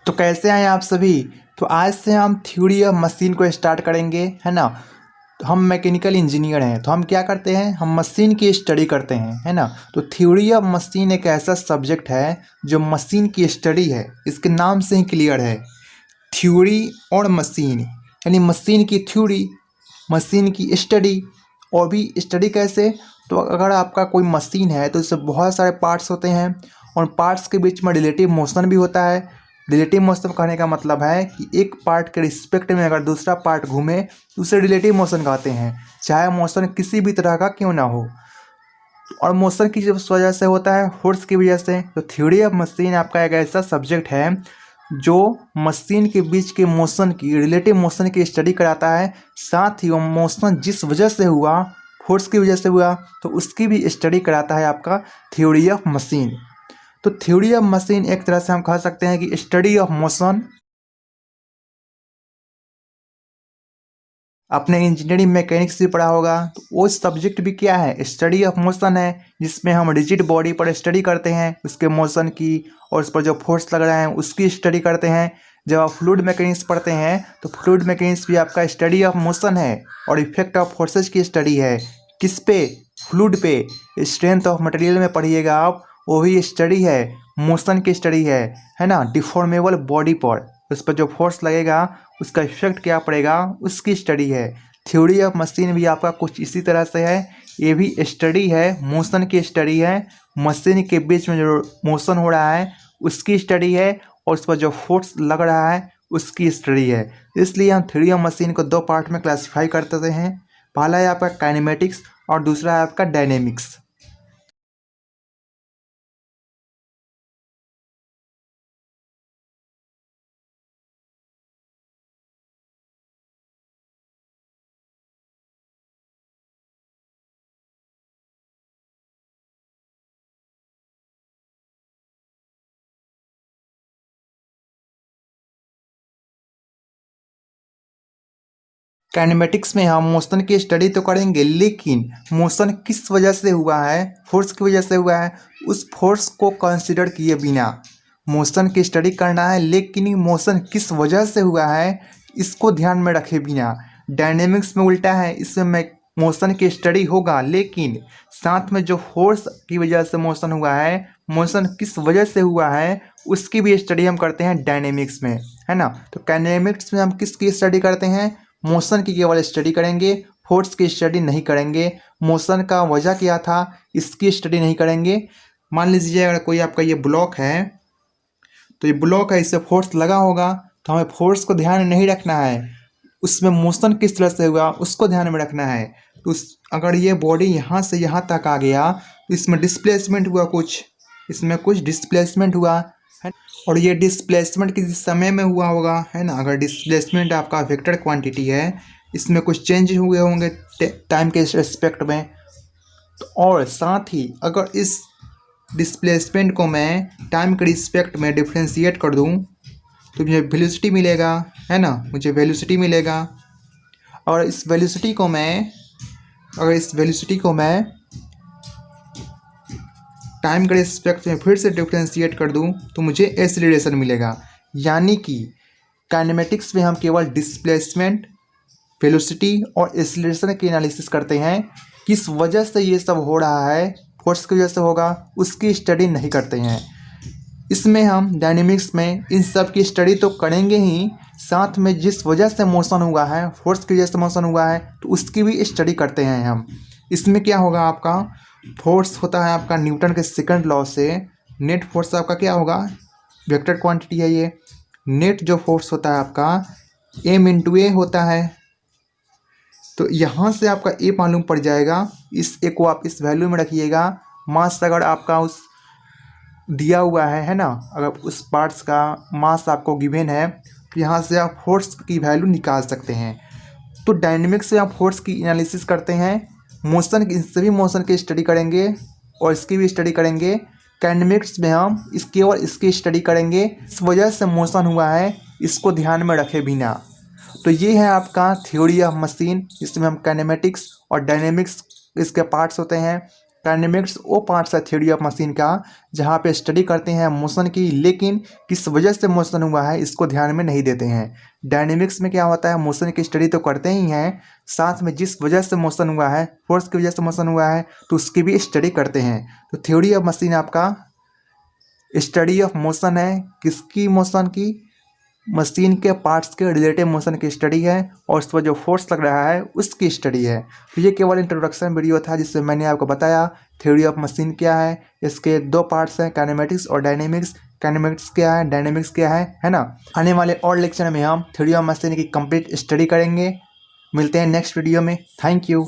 तो कैसे हैं आप सभी। तो आज से हम थ्योरी ऑफ मशीन को स्टार्ट करेंगे, है ना। तो हम मैकेनिकल इंजीनियर हैं, तो हम क्या करते हैं, हम मशीन की स्टडी करते हैं, है ना। तो थ्योरी ऑफ मशीन एक ऐसा सब्जेक्ट है जो मशीन की स्टडी है। इसके नाम से ही क्लियर है, थ्योरी और मशीन, यानी मशीन की थ्योरी, मशीन की स्टडी। और भी स्टडी कैसे, तो अगर आपका कोई मशीन है तो इससे बहुत सारे पार्ट्स होते हैं और पार्ट्स के बीच में रिलेटिव मोशन भी होता है। रिलेटिव मोशन कहने का मतलब है कि एक पार्ट के रिस्पेक्ट में अगर दूसरा पार्ट घूमे तो उसे रिलेटिव मोशन कहते हैं, चाहे मोशन किसी भी तरह का क्यों ना हो। और मोशन की वजह से होता है, फोर्स की वजह से। तो थ्योरी ऑफ मशीन आपका एक ऐसा सब्जेक्ट है जो मशीन के बीच के मोशन की, रिलेटिव मोशन की स्टडी कराता है। साथ ही वो मोशन जिस वजह से हुआ, फोर्स की वजह से हुआ, तो उसकी भी स्टडी कराता है आपका थ्योरी ऑफ मशीन। तो थ्योरी ऑफ मशीन एक तरह से हम कह सकते हैं कि स्टडी ऑफ मोशन। आपने इंजीनियरिंग मैकेनिक्स भी पढ़ा होगा, तो वो सब्जेक्ट भी क्या है, स्टडी ऑफ मोशन है, जिसमें हम रिजिड बॉडी पर स्टडी करते हैं, उसके मोशन की, और उस पर जो फोर्स लग रहा है उसकी स्टडी करते हैं। जब आप फ्लूइड मैकेनिक्स पढ़ते हैं तो फ्लूइड मैकेनिक्स भी आपका स्टडी ऑफ मोशन है और इफेक्ट ऑफ फोर्सेज की स्टडी है। किस पे, फ्लूइड पे। स्ट्रेंथ ऑफ मटेरियल में पढ़िएगा आप, वो भी स्टडी है, मोशन की स्टडी है ना। डिफॉर्मेबल बॉडी पर उस पर जो फोर्स लगेगा उसका इफेक्ट क्या पड़ेगा, उसकी स्टडी है। थ्योरी ऑफ मशीन भी आपका कुछ इसी तरह से है, ये भी स्टडी है, मोशन की स्टडी है। मशीन के बीच में जो मोशन हो रहा है उसकी स्टडी है, और उस पर जो फोर्स लग रहा है उसकी स्टडी है। इसलिए हम थ्योरी ऑफ मशीन को दो पार्ट में क्लासीफाई करते हैं। पहला है आपका काइनेमेटिक्स और दूसरा है आपका डायनेमिक्स। काइनेमेटिक्स में हम मोशन की स्टडी तो करेंगे, लेकिन मोशन किस वजह से हुआ है, फोर्स की वजह से हुआ है, उस फोर्स को कंसिडर किए बिना मोशन की स्टडी करना है। लेकिन मोशन किस वजह से हुआ है इसको ध्यान में रखे बिना। डायनेमिक्स में उल्टा है, इसमें मोशन की स्टडी होगा लेकिन साथ में जो फोर्स की वजह से मोशन हुआ है, मोशन किस वजह से हुआ है, उसकी भी स्टडी हम करते हैं डायनेमिक्स में, है ना। तो काइनेमिक्स में हम किसकी स्टडी करते हैं, मोशन की केवल स्टडी करेंगे, फोर्स की स्टडी नहीं करेंगे। मोशन का वजह क्या था इसकी स्टडी नहीं करेंगे। मान लीजिए अगर कोई आपका ये ब्लॉक है, तो ये ब्लॉक है, इससे फोर्स लगा होगा, तो हमें फोर्स को ध्यान में नहीं रखना है, उसमें मोशन किस तरह से हुआ उसको ध्यान में रखना है। तो अगर ये बॉडी यहाँ से यहाँ तक आ गया तो इसमें डिस्प्लेसमेंट हुआ, कुछ इसमें कुछ डिस्प्लेसमेंट हुआ है, और ये डिस्प्लेसमेंट किसी समय में हुआ होगा, है ना। अगर डिस्प्लेसमेंट आपका वेक्टर क्वांटिटी है, इसमें कुछ चेंज हुए होंगे टाइम के रिस्पेक्ट में। तो और साथ ही अगर इस डिस्प्लेसमेंट को मैं टाइम के रिस्पेक्ट में डिफ्रेंशिएट कर दूं तो मुझे वेलोसिटी मिलेगा, है ना, मुझे वेलोसिटी मिलेगा। और इस वेलोसिटी को मैं, अगर इस वेलोसिटी को मैं टाइम के रिस्पेक्ट में फिर से डिफ्रेंशिएट कर दूं तो मुझे एक्सीलरेशन मिलेगा। यानी कि काइनेमेटिक्स में हम केवल डिस्प्लेसमेंट, वेलोसिटी और एक्सीलरेशन की एनालिसिस करते हैं। किस वजह से ये सब हो रहा है, फोर्स की वजह से होगा, उसकी स्टडी नहीं करते हैं। इसमें हम डायनेमिक्स में इन सब की स्टडी तो करेंगे ही, साथ में जिस वजह से मोशन हुआ है, फोर्स की वजह से मोशन हुआ है, तो उसकी भी स्टडी करते हैं हम। इसमें क्या होगा, आपका फोर्स होता है आपका न्यूटन के सेकंड लॉ से। नेट फोर्स आपका क्या होगा, वेक्टर क्वांटिटी है ये। नेट जो फोर्स होता है आपका एम इंटू ए होता है। तो यहाँ से आपका ए मालूम पड़ जाएगा, इस ए को आप इस वैल्यू में रखिएगा। मास अगर आपका उस दिया हुआ है ना, अगर उस पार्ट्स का मास आपको गिवन है तो यहाँ से आप फोर्स की वैल्यू निकाल सकते हैं। तो डायनेमिक्स से आप फोर्स की एनालिसिस करते हैं, मोशन की, इन सभी मोशन की स्टडी करेंगे और इसकी भी स्टडी करेंगे। काइनेमिक्स में हम केवल इसकी स्टडी करेंगे, इस वजह से मोशन हुआ है इसको ध्यान में रखे बिना। तो ये है आपका थ्योरी ऑफ मशीन, जिसमें हम काइनेमेटिक्स और डायनेमिक्स इसके पार्ट्स होते हैं। काइनेमेटिक्स वो पार्ट्स है थ्योरी ऑफ मशीन का जहाँ पे स्टडी करते हैं मोशन की, लेकिन किस वजह से मोशन हुआ है इसको ध्यान में नहीं देते हैं। डायनेमिक्स में क्या होता है, मोशन की स्टडी तो करते ही हैं, साथ में जिस वजह से मोशन हुआ है, फोर्स की वजह से मोशन हुआ है, तो उसकी भी स्टडी करते हैं। तो थ्योरी ऑफ मशीन आपका स्टडी ऑफ मोशन है, किसकी, मोशन की, मशीन के पार्ट्स के रिलेटिव मोशन की स्टडी है, और उस पर जो फोर्स लग रहा है उसकी स्टडी है। तो ये केवल इंट्रोडक्शन वीडियो था जिससे मैंने आपको बताया थ्योरी ऑफ मशीन क्या है। इसके दो पार्ट्स हैं, काइनेमेटिक्स और डायनेमिक्स। काइनेमेटिक्स क्या है, डायनेमिक्स क्या है ना। आने वाले और लेक्चर में हम थ्योरी ऑफ मशीन की कंप्लीट स्टडी करेंगे। मिलते हैं नेक्स्ट वीडियो में। Thank you.